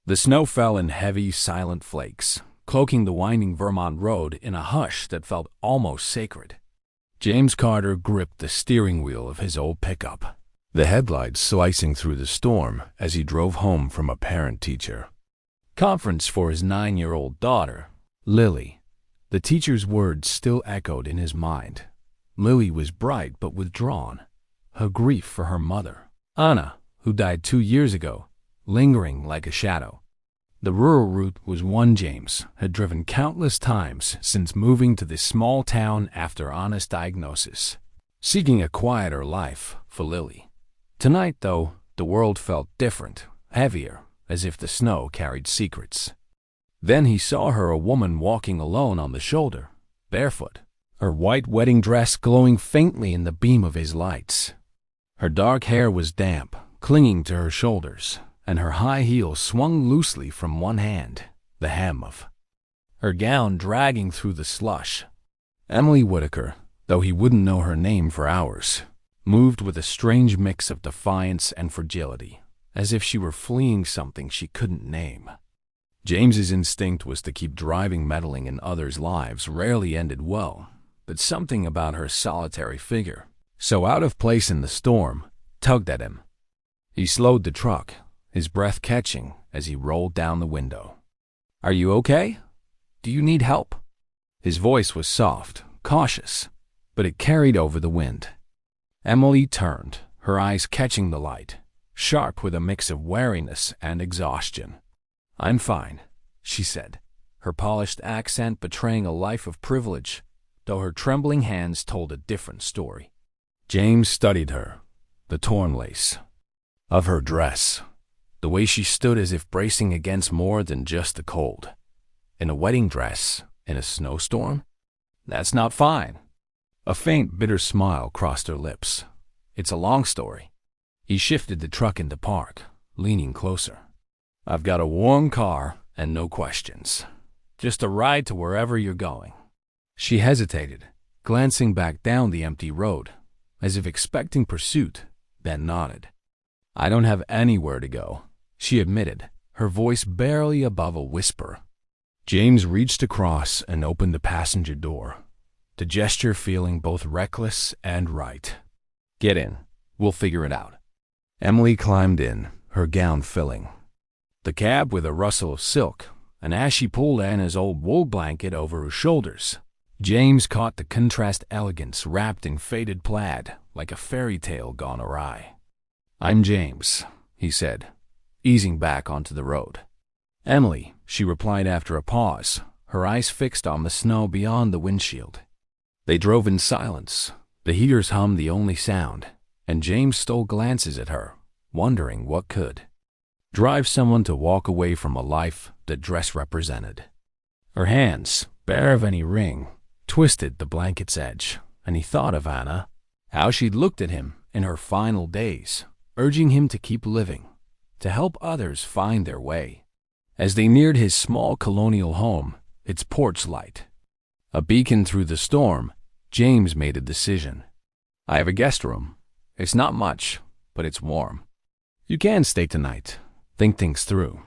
The snow fell in heavy, silent flakes, cloaking the winding Vermont road in a hush that felt almost sacred. James Carter gripped the steering wheel of his old pickup, the headlights slicing through the storm as he drove home from a parent-teacher conference for his 9-year-old daughter, Lily. The teacher's words still echoed in his mind. Lily was bright but withdrawn, her grief for her mother, Anna, who died 2 years ago, lingering like a shadow. The rural route was one James had driven countless times since moving to this small town after Anna's diagnosis, seeking a quieter life for Lily. Tonight, though, the world felt different, heavier, as if the snow carried secrets. Then he saw her, a woman walking alone on the shoulder, barefoot, her white wedding dress glowing faintly in the beam of his lights. Her dark hair was damp, clinging to her shoulders, and her high heels swung loosely from one hand, the hem of her gown dragging through the slush. Emily Whitaker, though he wouldn't know her name for hours, moved with a strange mix of defiance and fragility, as if she were fleeing something she couldn't name. James's instinct was to keep driving. Meddling in others' lives rarely ended well, but something about her solitary figure, so out of place in the storm, tugged at him. He slowed the truck, his breath catching as he rolled down the window. "Are you okay? Do you need help?" His voice was soft, cautious, but it carried over the wind. Emily turned, her eyes catching the light, sharp with a mix of wariness and exhaustion. "I'm fine," she said, her polished accent betraying a life of privilege, though her trembling hands told a different story. James studied her, the torn lace of her dress, the way she stood as if bracing against more than just the cold. In a wedding dress, in a snowstorm? That's not fine. A faint, bitter smile crossed her lips. "It's a long story." He shifted the truck into park, leaning closer. "I've got a warm car and no questions. Just a ride to wherever you're going." She hesitated, glancing back down the empty road, as if expecting pursuit, then nodded. "I don't have anywhere to go," she admitted, her voice barely above a whisper. James reached across and opened the passenger door, the gesture feeling both reckless and right. "Get in. We'll figure it out." Emily climbed in, her gown filling the cab with a rustle of silk, and as she pulled Anna's old wool blanket over her shoulders, James caught the contrast elegance wrapped in faded plaid like a fairy tale gone awry. "I'm James," he said, easing back onto the road. "Emily," she replied after a pause, her eyes fixed on the snow beyond the windshield. They drove in silence, the heaters hummed the only sound, and James stole glances at her, wondering what could drive someone to walk away from a life that dress represented. Her hands, bare of any ring, twisted the blanket's edge, and he thought of Anna, how she'd looked at him in her final days, urging him to keep living, to help others find their way. As they neared his small colonial home, its porch light a beacon through the storm, James made a decision. "I have a guest room. It's not much, but it's warm. You can stay tonight. Think things through."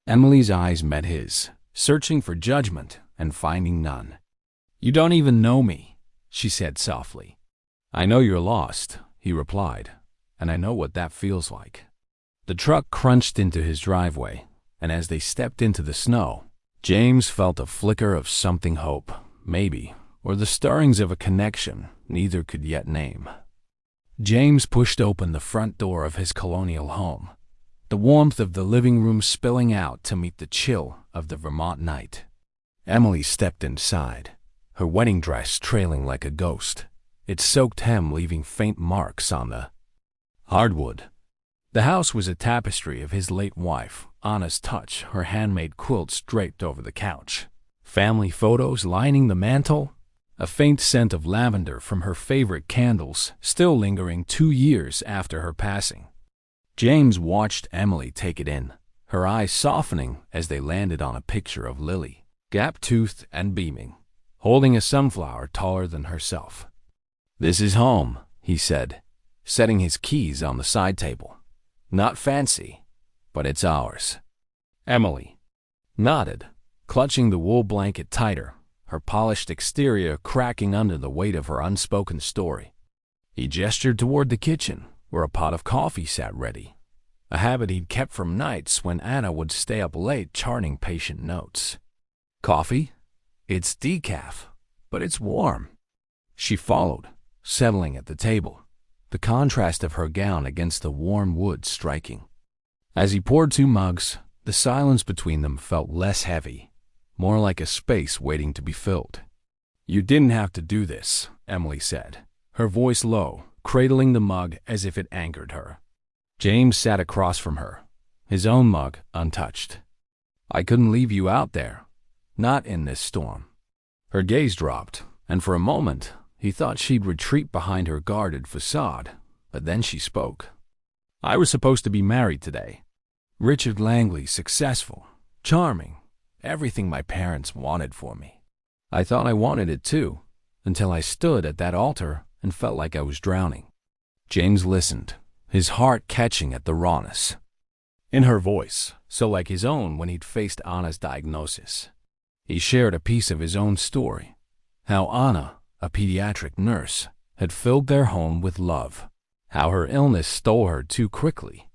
Emily's eyes met his, searching for judgment and finding none. "You don't even know me," she said softly. "I know you're lost," he replied, "and I know what that feels like." The truck crunched into his driveway, and as they stepped into the snow, James felt a flicker of something, hope, maybe, or the stirrings of a connection neither could yet name. James pushed open the front door of his colonial home, the warmth of the living room spilling out to meet the chill of the Vermont night. Emily stepped inside, her wedding dress trailing like a ghost, its soaked hem leaving faint marks on the hardwood. The house was a tapestry of his late wife, Anna's touch, her handmade quilts draped over the couch, family photos lining the mantel, a faint scent of lavender from her favorite candles still lingering 2 years after her passing. James watched Emily take it in, her eyes softening as they landed on a picture of Lily, gap-toothed and beaming, holding a sunflower taller than herself. "This is home," he said, setting his keys on the side table. "Not fancy, but it's ours." Emily nodded, clutching the wool blanket tighter, her polished exterior cracking under the weight of her unspoken story. He gestured toward the kitchen, where a pot of coffee sat ready, a habit he'd kept from nights when Anna would stay up late charting patient notes. Coffee? It's decaf, but it's warm. She followed, settling at the table, the contrast of her gown against the warm wood striking. As he poured 2 mugs, the silence between them felt less heavy, more like a space waiting to be filled. "You didn't have to do this," Emily said, her voice low, cradling the mug as if it angered her. James sat across from her, his own mug untouched. "I couldn't leave you out there, not in this storm." Her gaze dropped, and for a moment he thought she'd retreat behind her guarded facade, but then she spoke. "I was supposed to be married today. Richard Langley, successful, charming, everything my parents wanted for me. I thought I wanted it too, until I stood at that altar and felt like I was drowning." James listened, his heart catching at the rawness in her voice, so like his own when he'd faced Anna's diagnosis. He shared a piece of his own story, how Anna, a pediatric nurse, had filled their home with love, how her illness stole her too quickly,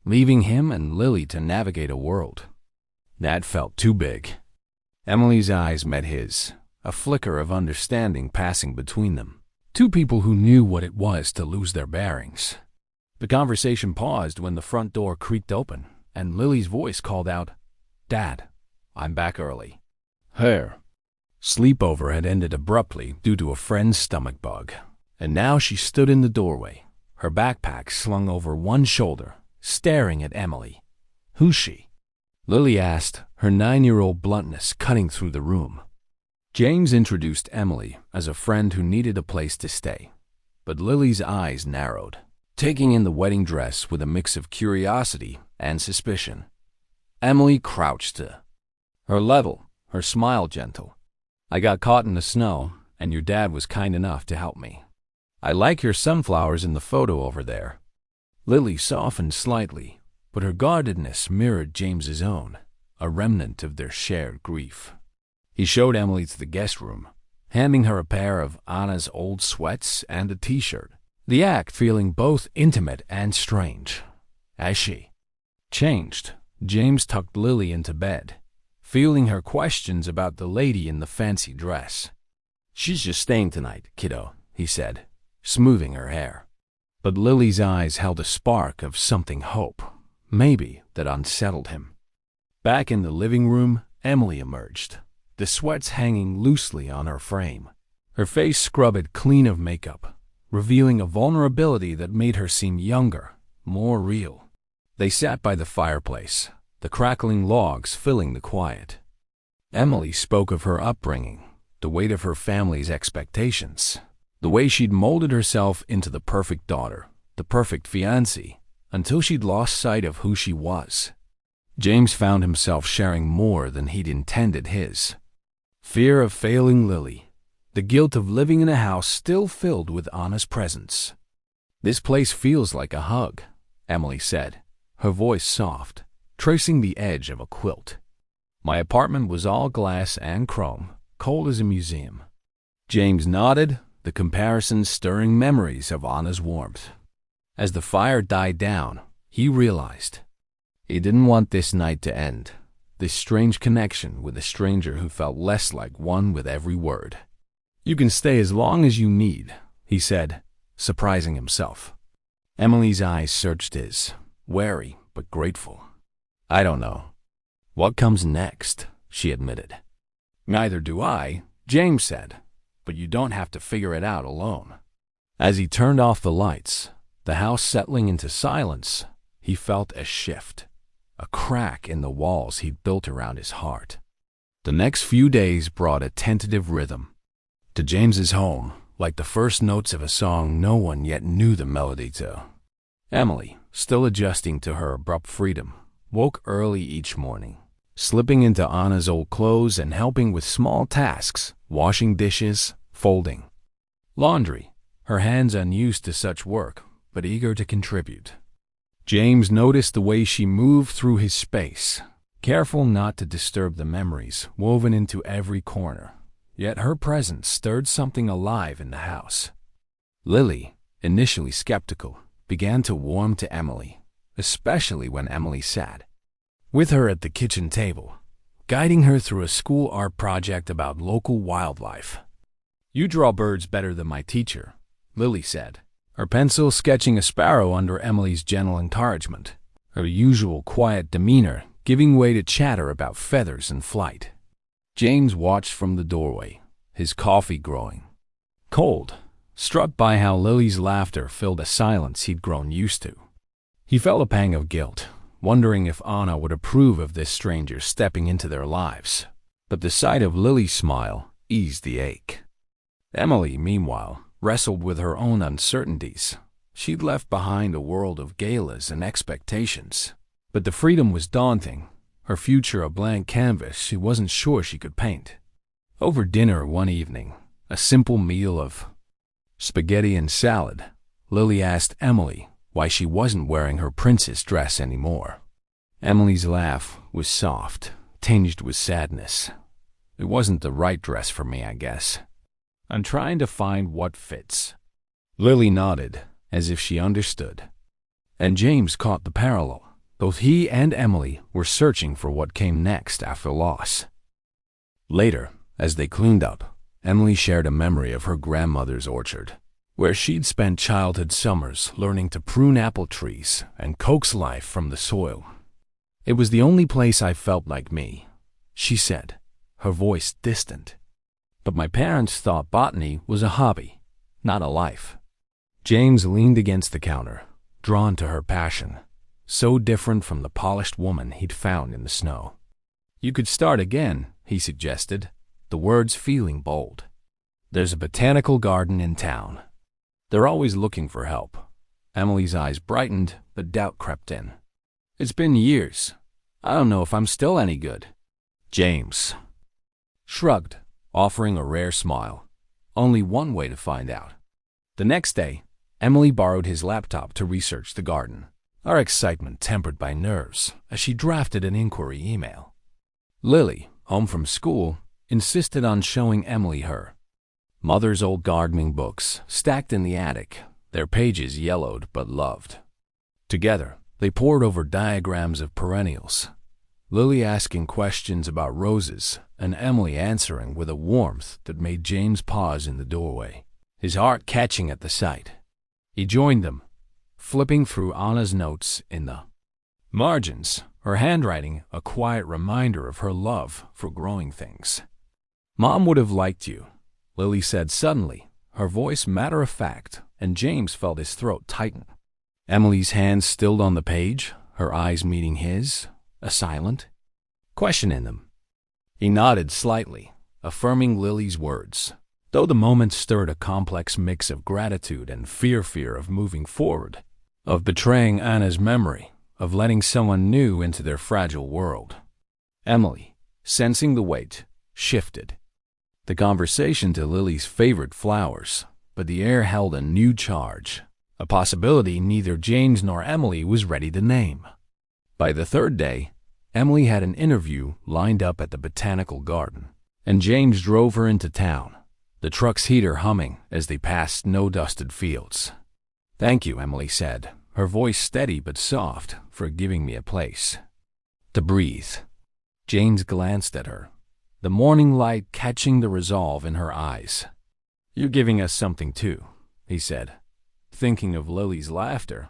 leaving him and Lily to navigate a world that felt too big. Emily's eyes met his, a flicker of understanding passing between them. 2 people who knew what it was to lose their bearings. The conversation paused when the front door creaked open, and Lily's voice called out, "Dad, I'm back early." Her sleepover had ended abruptly due to a friend's stomach bug, and now she stood in the doorway, her backpack slung over one shoulder, staring at Emily. "Who's she?" Lily asked, her 9-year-old bluntness cutting through the room. James introduced Emily as a friend who needed a place to stay, but Lily's eyes narrowed, taking in the wedding dress with a mix of curiosity and suspicion. Emily crouched to her level, her smile gentle. "I got caught in the snow, and your dad was kind enough to help me. I like your sunflowers in the photo over there." Lily softened slightly, but her guardedness mirrored James's own, a remnant of their shared grief. He showed Emily to the guest room, handing her a pair of Anna's old sweats and a t-shirt, the act feeling both intimate and strange. As she changed, James tucked Lily into bed, feeling her questions about the lady in the fancy dress. "She's just staying tonight, kiddo," he said, smoothing her hair. But Lily's eyes held a spark of something hope, maybe, that unsettled him. Back in the living room, Emily emerged, the sweats hanging loosely on her frame, her face scrubbed clean of makeup, revealing a vulnerability that made her seem younger, more real. They sat by the fireplace, the crackling logs filling the quiet. Emily spoke of her upbringing, the weight of her family's expectations, the way she'd molded herself into the perfect daughter, the perfect fiancée, until she'd lost sight of who she was. James found himself sharing more than he'd intended his. Fear of failing Lily, the guilt of living in a house still filled with Anna's presence. "This place feels like a hug," Emily said, her voice soft, tracing the edge of a quilt. "My apartment was all glass and chrome, cold as a museum." James nodded, the comparison stirring memories of Anna's warmth. As the fire died down, he realized he didn't want this night to end, this strange connection with a stranger who felt less like one with every word. "You can stay as long as you need," he said, surprising himself. Emily's eyes searched his, wary but grateful. "I don't know what comes next," she admitted. "Neither do I," James said, "but you don't have to figure it out alone." As he turned off the lights, the house settling into silence, he felt a shift, a crack in the walls he'd built around his heart. The next few days brought a tentative rhythm to James's home, like the first notes of a song no one yet knew the melody to. Emily, still adjusting to her abrupt freedom, woke early each morning, slipping into Anna's old clothes and helping with small tasks, washing dishes, folding laundry, her hands unused to such work, but eager to contribute. James noticed the way she moved through his space, careful not to disturb the memories woven into every corner. Yet her presence stirred something alive in the house. Lily, initially skeptical, began to warm to Emily, especially when Emily sat with her at the kitchen table, guiding her through a school art project about local wildlife. "You draw birds better than my teacher," Lily said, her pencil sketching a sparrow under Emily's gentle encouragement, her usual quiet demeanor giving way to chatter about feathers and flight. James watched from the doorway, his coffee growing cold, struck by how Lily's laughter filled a silence he'd grown used to. He felt a pang of guilt, wondering if Anna would approve of this stranger stepping into their lives. But the sight of Lily's smile eased the ache. Emily, meanwhile, wrestled with her own uncertainties. She'd left behind a world of galas and expectations. But the freedom was daunting, her future a blank canvas she wasn't sure she could paint. Over dinner one evening, a simple meal of spaghetti and salad, Lily asked Emily why she wasn't wearing her princess dress anymore. Emily's laugh was soft, tinged with sadness. "It wasn't the right dress for me, I guess. I'm trying to find what fits." Lily nodded, as if she understood. And James caught the parallel. Both he and Emily were searching for what came next after loss. Later, as they cleaned up, Emily shared a memory of her grandmother's orchard, where she'd spent childhood summers learning to prune apple trees and coax life from the soil. "It was the only place I felt like me," she said, her voice distant. "But my parents thought botany was a hobby, not a life." James leaned against the counter, drawn to her passion, so different from the polished woman he'd found in the snow. "You could start again," he suggested, the words feeling bold. "There's a botanical garden in town. They're always looking for help." Emily's eyes brightened, but doubt crept in. "It's been years. I don't know if I'm still any good." James shrugged, offering a rare smile. Only one way to find out. The next day, Emily borrowed his laptop to research the garden, our excitement tempered by nerves as she drafted an inquiry email. Lily, home from school, insisted on showing Emily her mother's old gardening books stacked in the attic, their pages yellowed but loved. Together, they pored over diagrams of perennials, Lily asking questions about roses and Emily answering with a warmth that made James pause in the doorway, his heart catching at the sight. He joined them, flipping through Anna's notes in the margins, her handwriting a quiet reminder of her love for growing things. "Mom would have liked you," Lily said suddenly, her voice matter-of-fact, and James felt his throat tighten. Emily's hands stilled on the page, her eyes meeting his, a silent question in them. He nodded slightly, affirming Lily's words, though the moment stirred a complex mix of gratitude and fear of moving forward, of betraying Anna's memory, of letting someone new into their fragile world. Emily, sensing the weight, shifted the conversation to Lily's favorite flowers, but the air held a new charge, a possibility neither James nor Emily was ready to name. By the third day, Emily had an interview lined up at the botanical garden, and James drove her into town, the truck's heater humming as they passed snow-dusted fields. "Thank you," Emily said, her voice steady but soft, "for giving me a place to breathe." James glanced at her, the morning light catching the resolve in her eyes. "You're giving us something too," he said, thinking of Lily's laughter,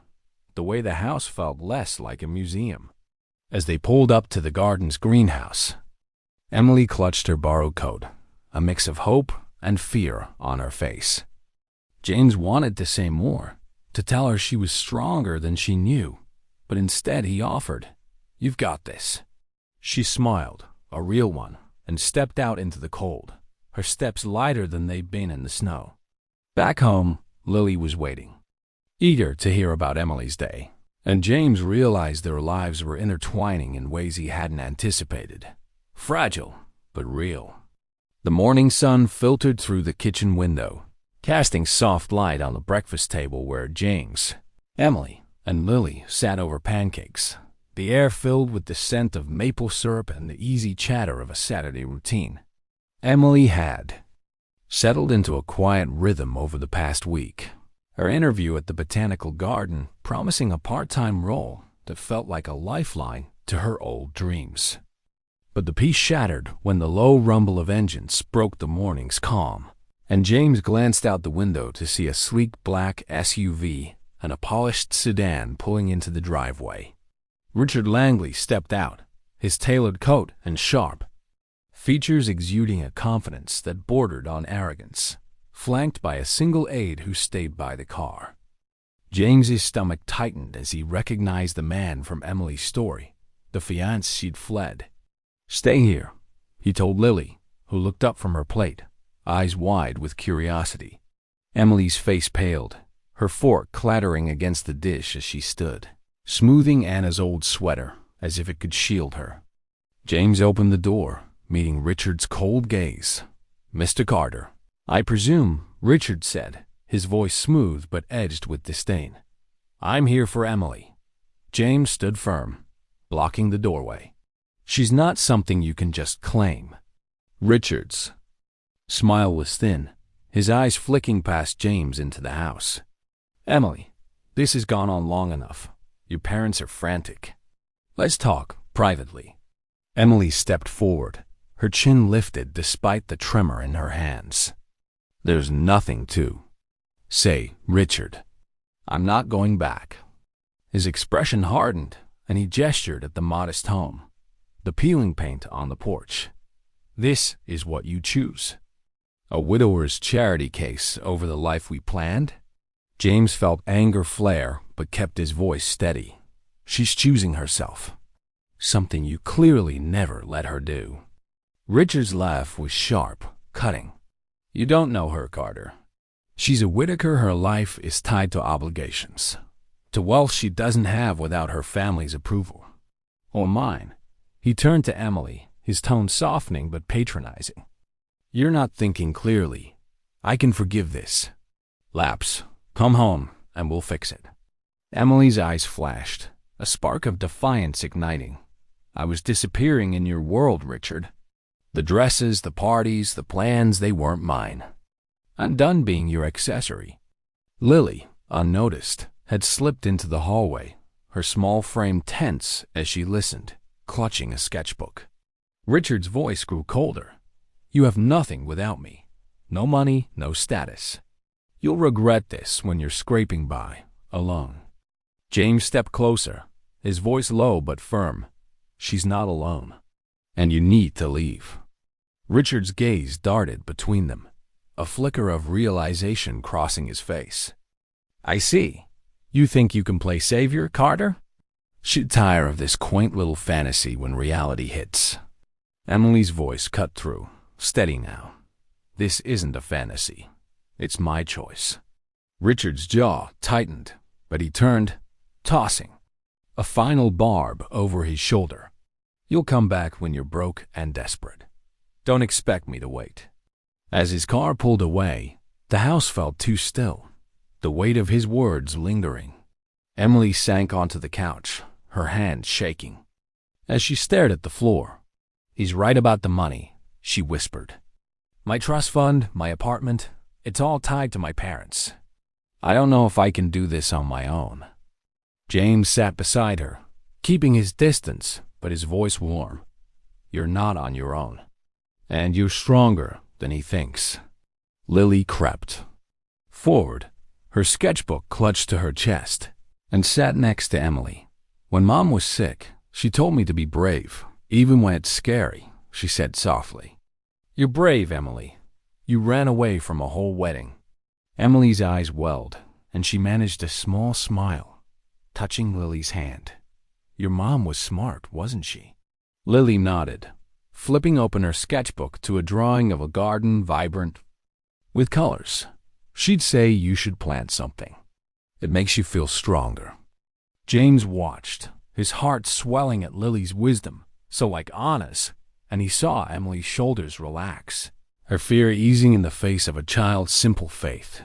the way the house felt less like a museum. As they pulled up to the garden's greenhouse, Emily clutched her borrowed coat, a mix of hope and fear on her face. James wanted to say more, to tell her she was stronger than she knew, but instead he offered, "You've got this." She smiled, a real one, and stepped out into the cold, her steps lighter than they'd been in the snow. Back home, Lily was waiting, eager to hear about Emily's day, and James realized their lives were intertwining in ways he hadn't anticipated. Fragile, but real. The morning sun filtered through the kitchen window, casting soft light on the breakfast table where James, Emily, and Lily sat over pancakes, the air filled with the scent of maple syrup and the easy chatter of a Saturday routine. Emily had settled into a quiet rhythm over the past week. Her interview at the Botanical Garden promising a part-time role that felt like a lifeline to her old dreams. But the peace shattered when the low rumble of engines broke the morning's calm, and James glanced out the window to see a sleek black SUV and a polished sedan pulling into the driveway. Richard Langley stepped out, his tailored coat and sharp features exuding a confidence that bordered on arrogance, flanked by a single aide who stayed by the car. James's stomach tightened as he recognized the man from Emily's story, the fiancé she'd fled. "Stay here," he told Lily, who looked up from her plate, eyes wide with curiosity. Emily's face paled, her fork clattering against the dish as she stood, smoothing Anna's old sweater as if it could shield her. James opened the door, meeting Richard's cold gaze. "Mr. Carter." "I presume," Richard said, his voice smooth but edged with disdain. "I'm here for Emily." James stood firm, blocking the doorway. "She's not something you can just claim." Richard's smile was thin, his eyes flicking past James into the house. "Emily, this has gone on long enough. Your parents are frantic. Let's talk privately." Emily stepped forward, her chin lifted despite the tremor in her hands. "There's nothing to say, Richard. I'm not going back." His expression hardened, and he gestured at the modest home, the peeling paint on the porch. "This is what you choose. A widower's charity case over the life we planned?" James felt anger flare, but kept his voice steady. "She's choosing herself. Something you clearly never let her do." Richard's laugh was sharp, cutting. "You don't know her, Carter. She's a Whitaker. Her life is tied to obligations, to wealth she doesn't have without her family's approval. Or mine." He turned to Emily, his tone softening but patronizing. "You're not thinking clearly. I can forgive this lapse. Come home, and we'll fix it." Emily's eyes flashed, a spark of defiance igniting. "I was disappearing in your world, Richard. The dresses, the parties, the plans, they weren't mine. I'm done being your accessory." Lily, unnoticed, had slipped into the hallway, her small frame tense as she listened, clutching a sketchbook. Richard's voice grew colder. "You have nothing without me. No money, no status. You'll regret this when you're scraping by, alone." James stepped closer, his voice low but firm. "She's not alone, and you need to leave." Richard's gaze darted between them, a flicker of realization crossing his face. "I see. You think you can play savior, Carter? She'd tire of this quaint little fantasy when reality hits." Emily's voice cut through, steady now. "This isn't a fantasy. It's my choice." Richard's jaw tightened, but he turned, tossing a final barb over his shoulder. "You'll come back when you're broke and desperate. Don't expect me to wait." As his car pulled away, the house felt too still, the weight of his words lingering. Emily sank onto the couch, her hands shaking. As she stared at the floor, "He's right about the money," she whispered. "My trust fund, my apartment, it's all tied to my parents. I don't know if I can do this on my own." James sat beside her, keeping his distance, but his voice warm. "You're not on your own. And you're stronger than he thinks." Lily crept forward, her sketchbook clutched to her chest, and sat next to Emily. "When Mom was sick, she told me to be brave, even when it's scary," she said softly. "You're brave, Emily. You ran away from a whole wedding." Emily's eyes welled, and she managed a small smile, touching Lily's hand. "Your mom was smart, wasn't she?" Lily nodded, flipping open her sketchbook to a drawing of a garden vibrant with colors. "She'd say you should plant something. It makes you feel stronger." James watched, his heart swelling at Lily's wisdom, so like Anna's, and he saw Emily's shoulders relax, her fear easing in the face of a child's simple faith.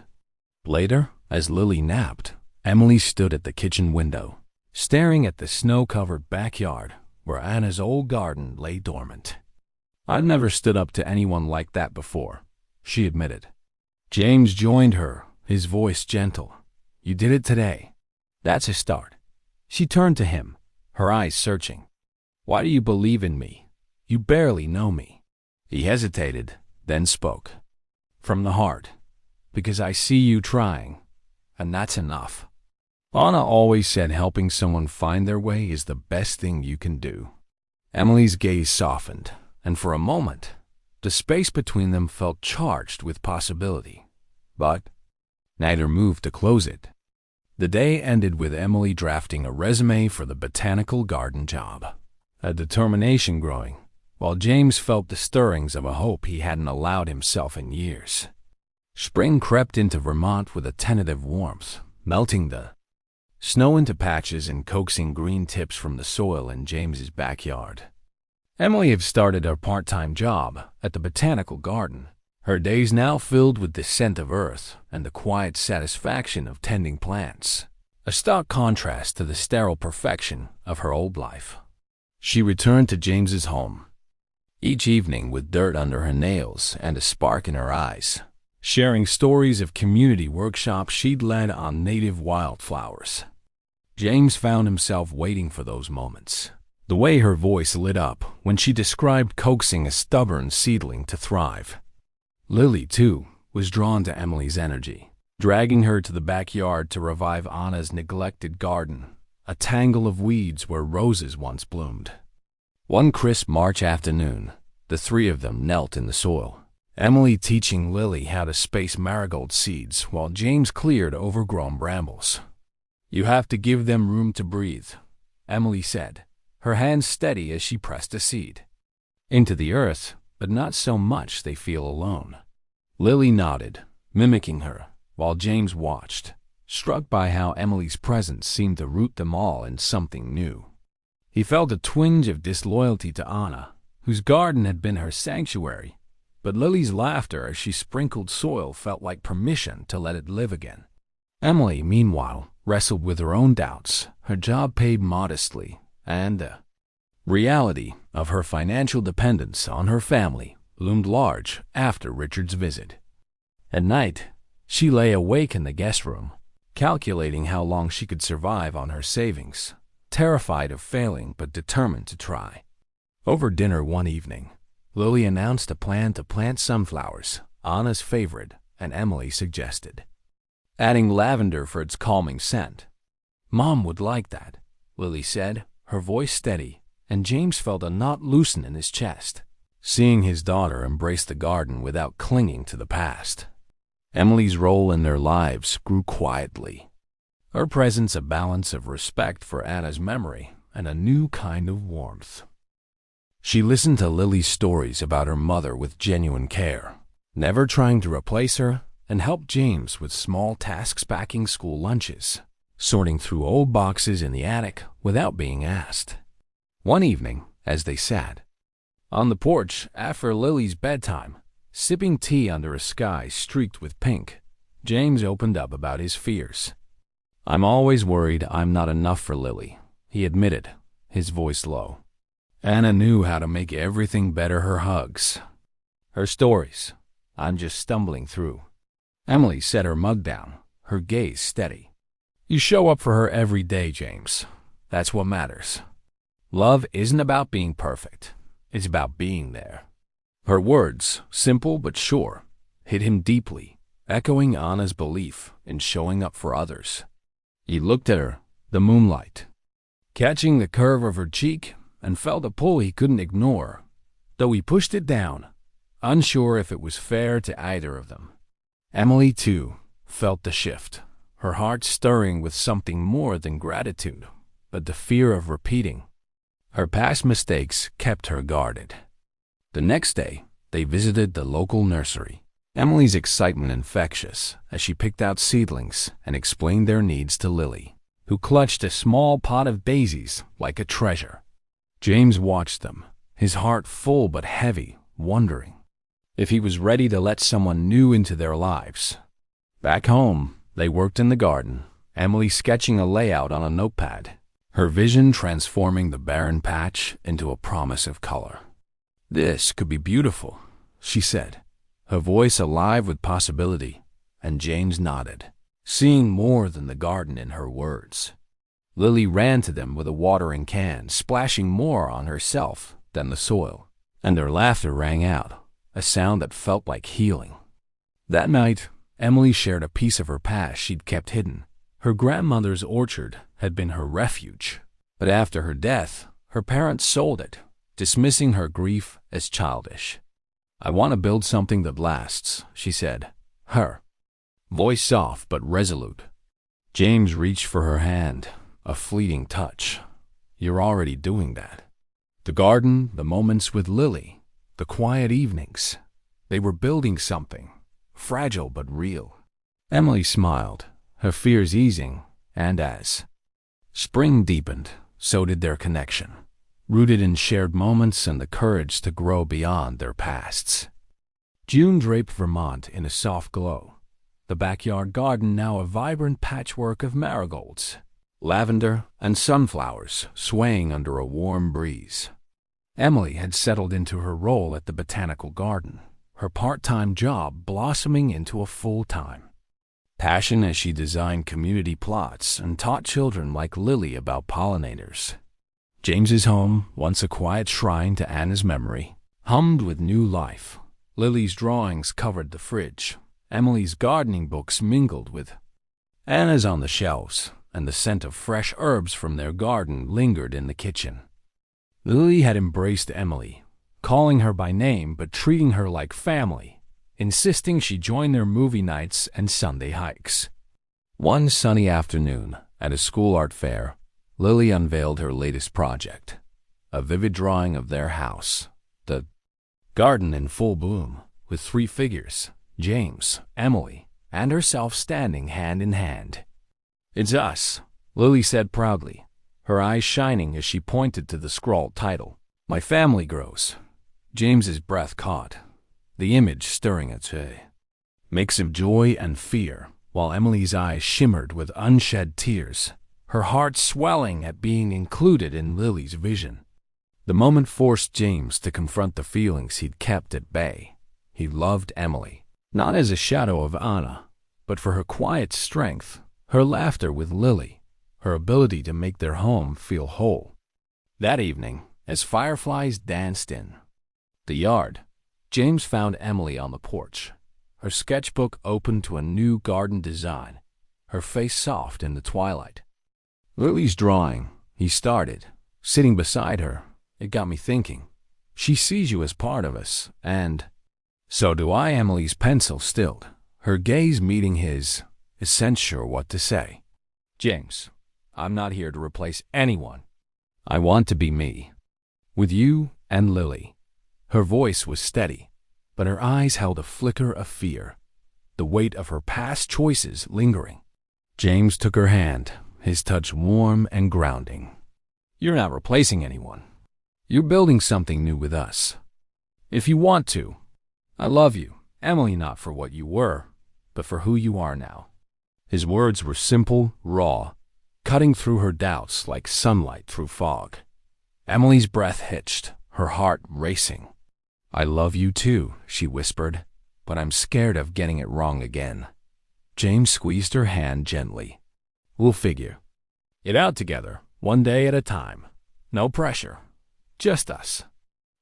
Later, as Lily napped, Emily stood at the kitchen window, staring at the snow-covered backyard where Anna's old garden lay dormant. "I'd never stood up to anyone like that before," she admitted. James joined her, his voice gentle. "You did it today. That's a start." She turned to him, her eyes searching. "Why do you believe in me? You barely know me." He hesitated, then spoke. "From the heart. Because I see you trying, and that's enough." Anna always said helping someone find their way is the best thing you can do. Emily's gaze softened, and for a moment, the space between them felt charged with possibility. But neither moved to close it. The day ended with Emily drafting a resume for the botanical garden job, a determination growing, while James felt the stirrings of a hope he hadn't allowed himself in years. Spring crept into Vermont with a tentative warmth, melting the snow into patches and coaxing green tips from the soil in James's backyard. Emily had started her part-time job at the botanical garden, her days now filled with the scent of earth and the quiet satisfaction of tending plants, a stark contrast to the sterile perfection of her old life. She returned to James's home, each evening with dirt under her nails and a spark in her eyes, sharing stories of community workshops she'd led on native wildflowers. James found himself waiting for those moments. The way her voice lit up when she described coaxing a stubborn seedling to thrive. Lily, too, was drawn to Emily's energy, dragging her to the backyard to revive Anna's neglected garden, a tangle of weeds where roses once bloomed. One crisp March afternoon, the three of them knelt in the soil, Emily teaching Lily how to space marigold seeds while James cleared overgrown brambles. "You have to give them room to breathe," Emily said, her hands steady as she pressed a seed into the earth, but not so much they feel alone. Lily nodded, mimicking her, while James watched, struck by how Emily's presence seemed to root them all in something new. He felt a twinge of disloyalty to Anna, whose garden had been her sanctuary, but Lily's laughter as she sprinkled soil felt like permission to let it live again. Emily, meanwhile, wrestled with her own doubts. Her job paid modestly, and the reality of her financial dependence on her family loomed large after Richard's visit. At night, she lay awake in the guest room, calculating how long she could survive on her savings, terrified of failing but determined to try. Over dinner one evening, Lily announced a plan to plant sunflowers, Anna's favorite, and Emily suggested adding lavender for its calming scent. "Mom would like that," Lily said, her voice steady, and James felt a knot loosen in his chest, seeing his daughter embrace the garden without clinging to the past. Emily's role in their lives grew quietly, her presence a balance of respect for Anna's memory and a new kind of warmth. She listened to Lily's stories about her mother with genuine care, never trying to replace her, and helped James with small tasks packing school lunches, sorting through old boxes in the attic without being asked. One evening, as they sat on the porch after Lily's bedtime, sipping tea under a sky streaked with pink, James opened up about his fears. "I'm always worried I'm not enough for Lily," he admitted, his voice low. Anna knew how to make everything better, her hugs, her stories. "I'm just stumbling through." Emily set her mug down, her gaze steady. "You show up for her every day, James. That's what matters. Love isn't about being perfect. It's about being there." Her words, simple but sure, hit him deeply, echoing Anna's belief in showing up for others. He looked at her, the moonlight, catching the curve of her cheek, and felt a pull he couldn't ignore, though he pushed it down, unsure if it was fair to either of them. Emily, too, felt the shift, her heart stirring with something more than gratitude, but the fear of repeating her past mistakes kept her guarded. The next day, they visited the local nursery, Emily's excitement infectious as she picked out seedlings and explained their needs to Lily, who clutched a small pot of daisies like a treasure. James watched them, his heart full but heavy, wondering if he was ready to let someone new into their lives. Back home, they worked in the garden, Emily sketching a layout on a notepad, her vision transforming the barren patch into a promise of color. "This could be beautiful," she said, her voice alive with possibility, and James nodded, seeing more than the garden in her words. Lily ran to them with a watering can, splashing more on herself than the soil, and their laughter rang out, a sound that felt like healing. That night, Emily shared a piece of her past she'd kept hidden. Her grandmother's orchard had been her refuge, but after her death, her parents sold it, dismissing her grief as childish. "I want to build something that lasts," she said, her voice soft but resolute. James reached for her hand, a fleeting touch. "You're already doing that." The garden, the moments with Lily, the quiet evenings, they were building something, fragile but real. Emily smiled, her fears easing, and as spring deepened, so did their connection, rooted in shared moments and the courage to grow beyond their pasts. June draped Vermont in a soft glow, the backyard garden now a vibrant patchwork of marigolds, lavender, and sunflowers swaying under a warm breeze. Emily had settled into her role at the botanical garden, her part-time job blossoming into a full-time passion as she designed community plots and taught children like Lily about pollinators. James's home, once a quiet shrine to Anna's memory, hummed with new life. Lily's drawings covered the fridge. Emily's gardening books mingled with Anna's on the shelves, and the scent of fresh herbs from their garden lingered in the kitchen. Lily had embraced Emily, calling her by name but treating her like family, insisting she join their movie nights and Sunday hikes. One sunny afternoon, at a school art fair, Lily unveiled her latest project, a vivid drawing of their house, the garden in full bloom, with 3 figures, James, Emily, and herself standing hand in hand. "It's us," Lily said proudly, her eyes shining as she pointed to the scrawled title. "My family grows." James's breath caught, the image stirring its mix of joy and fear, while Emily's eyes shimmered with unshed tears, her heart swelling at being included in Lily's vision. The moment forced James to confront the feelings he'd kept at bay. He loved Emily, not as a shadow of Anna, but for her quiet strength, her laughter with Lily, her ability to make their home feel whole. That evening, as fireflies danced in the yard, James found Emily on the porch, her sketchbook open to a new garden design, her face soft in the twilight. "Lily's drawing," he started, sitting beside her. "It got me thinking. She sees you as part of us, and so do I." Emily's pencil stilled, her gaze meeting his, isn't sure what to say. "James, I'm not here to replace anyone. I want to be me, with you and Lily." Her voice was steady, but her eyes held a flicker of fear, the weight of her past choices lingering. James took her hand, his touch warm and grounding. "You're not replacing anyone. You're building something new with us. If you want to. I love you, Emily, not for what you were, but for who you are now." His words were simple, raw, cutting through her doubts like sunlight through fog. Emily's breath hitched, her heart racing. "I love you too," she whispered, "but I'm scared of getting it wrong again." James squeezed her hand gently. "We'll figure it out together, one day at a time. No pressure. Just us."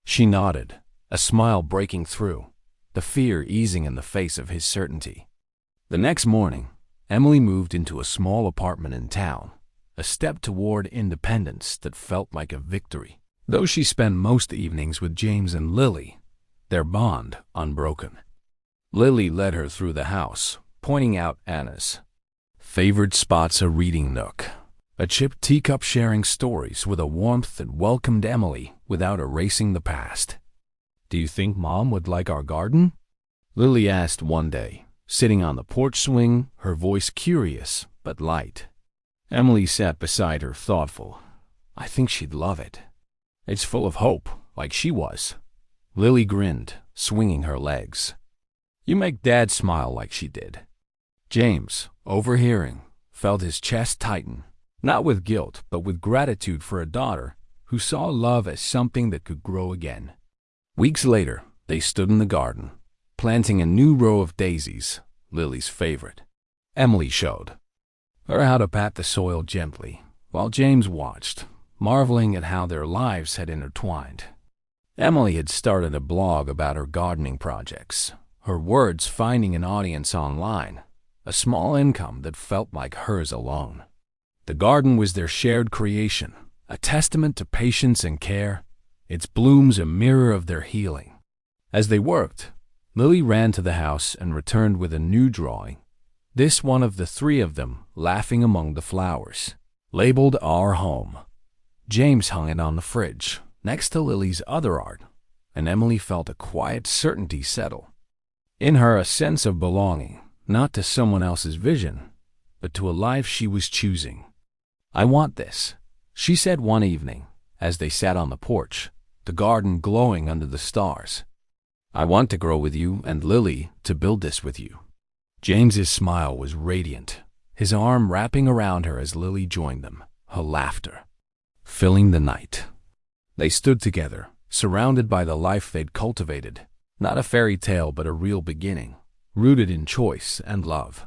She nodded, a smile breaking through, the fear easing in the face of his certainty. The next morning, Emily moved into a small apartment in town, a step toward independence that felt like a victory. Though she spent most evenings with James and Lily, their bond unbroken. Lily led her through the house, pointing out Anna's favored spots, a reading nook, a chipped teacup, sharing stories with a warmth that welcomed Emily without erasing the past. "Do you think Mom would like our garden?" Lily asked one day, sitting on the porch swing, her voice curious but light. Emily sat beside her, thoughtful. "I think she'd love it. It's full of hope, like she was." Lily grinned, swinging her legs. "You make Dad smile like she did." James, overhearing, felt his chest tighten, Not with guilt, but with gratitude for a daughter who saw love as something that could grow again. Weeks later, they stood in the garden, planting a new row of daisies, Lily's favorite. Emily showed her how to pat the soil gently, while James watched, marveling at how their lives had intertwined. Emily had started a blog about her gardening projects, her words finding an audience online, a small income that felt like hers alone. The garden was their shared creation, a testament to patience and care, its blooms a mirror of their healing. As they worked, Lily ran to the house and returned with a new drawing, this one of the three of them laughing among the flowers, labeled Our Home. James hung it on the fridge, next to Lily's other art, and Emily felt a quiet certainty settle. In her, a sense of belonging, not to someone else's vision, but to a life she was choosing. "I want this," she said one evening, as they sat on the porch, the garden glowing under the stars. "I want to grow with you and Lily to build this with you." James's smile was radiant, his arm wrapping around her as Lily joined them, her laughter filling the night. They stood together, surrounded by the life they'd cultivated, not a fairy tale but a real beginning, rooted in choice and love.